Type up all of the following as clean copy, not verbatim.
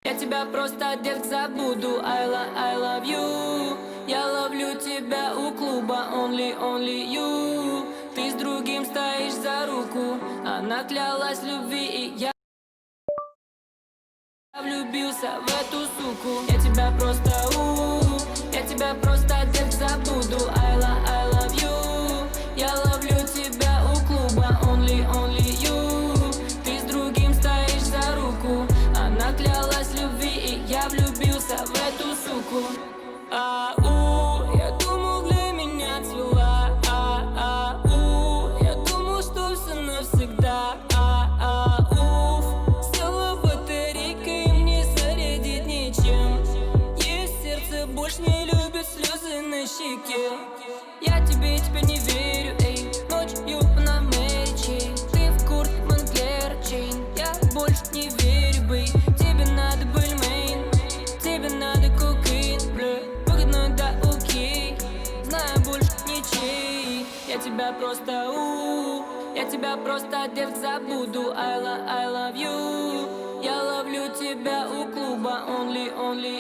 Я тебя просто, детка, забуду. I love you. Я ловлю тебя у клуба. Only you. Ты с другим стоишь за руку. Она клялась любви, и я влюбился в эту суку. Я тебя просто я тебя просто, детка, забуду. I love you. Я ловлю тебя у клуба. Only you. Ты с другим стоишь за руку. Она клялась любви, и я влюбился в эту суку. Я думал, для меня цвела. Я думал, что все навсегда. Села батарейка, и мне зарядить нечем. Ее сердце больше не любит слезы на щеке. Я тебе теперь не верю, эй. Ночью на Мэри Чейн. Ты в куртке Монклер Чейн. Я больше не верю, бей. Тебе надо бульмейн. Тебе надо кокаин, бля. Выгодно, да окей. Знаю больше ничей. Я тебя просто я тебя просто, детка, забуду. I love you. Я ловлю тебя у клуба. Only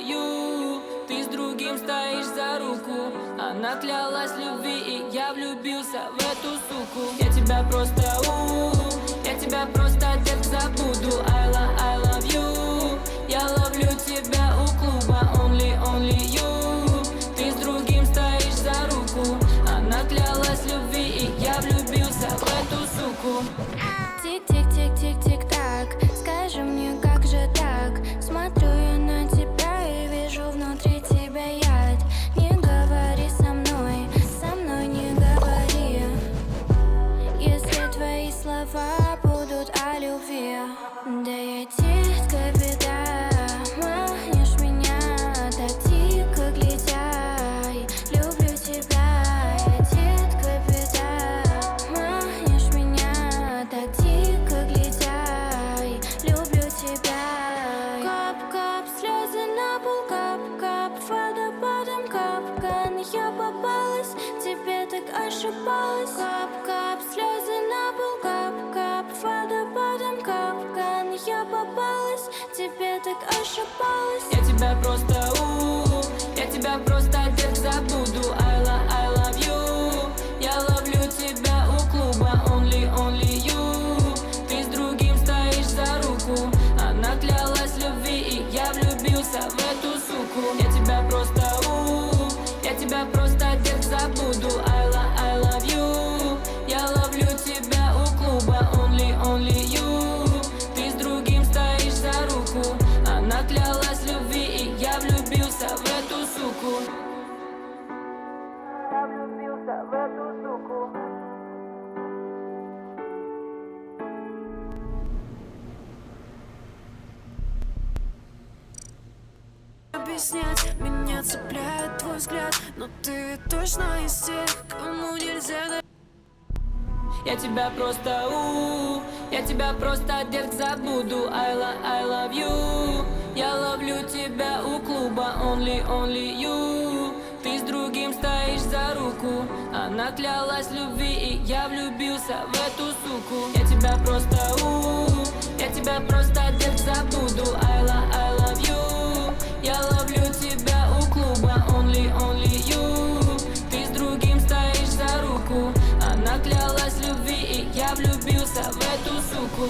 you. Ты с другим стоишь за руку. Она клялась любви, и я влюбился в эту суку. Я тебя просто я тебя просто, детка, забуду. I love you. Я ловлю тебя у клуба. Only you. Ты с другим стоишь за руку. Она клялась любви, и я влюбился в эту суку. Тик-тик-тик-тик-тик-так. Скажи мне, как же так? Смотрю я на тебя и вижу внутри тебя яд. Не говори со мной не говори. Если твои слова будут о любви. Да я детка, беда. Манишь меня так дико, глядя. Люблю тебя, я детка, беда. Манишь меня так дико, глядя. Люблю тебя. Кап-кап, слезы на пол, кап-кап, водопадом капкан. Я попалась, тебе так ошибалась. Кап-кап, слезы на пол, кап-кап, водопадом капкан. Я попалась, тебе так ошибалась. Я тебя просто я тебя просто, детка, забуду. I love you. Я ловлю тебя у клуба. Only you. Ты с другим стоишь за руку. Она клялась любви, и я влюбился в эту суку. Я тебя просто, детка, забуду. I love you. Я ловлю тебя у клуба. Only you. Ты с другим стоишь за руку. Она клялась любви, и я влюбился в эту суку. Я влюбился в эту суку. Объяснять, меня цепляет твой взгляд, но ты точно из тех, кому нельзя. Я тебя просто, детка, забуду. I love you. Я ловлю тебя у клуба. Only you. Ты с другим стоишь за руку. Она клялась любви, и я влюбился в эту суку. Я тебя просто, детка, забуду. I love you. Я ловлю тебя у клуба. Only you. Ты с другим стоишь за руку. Она клялась любви, и я влюбился в эту суку.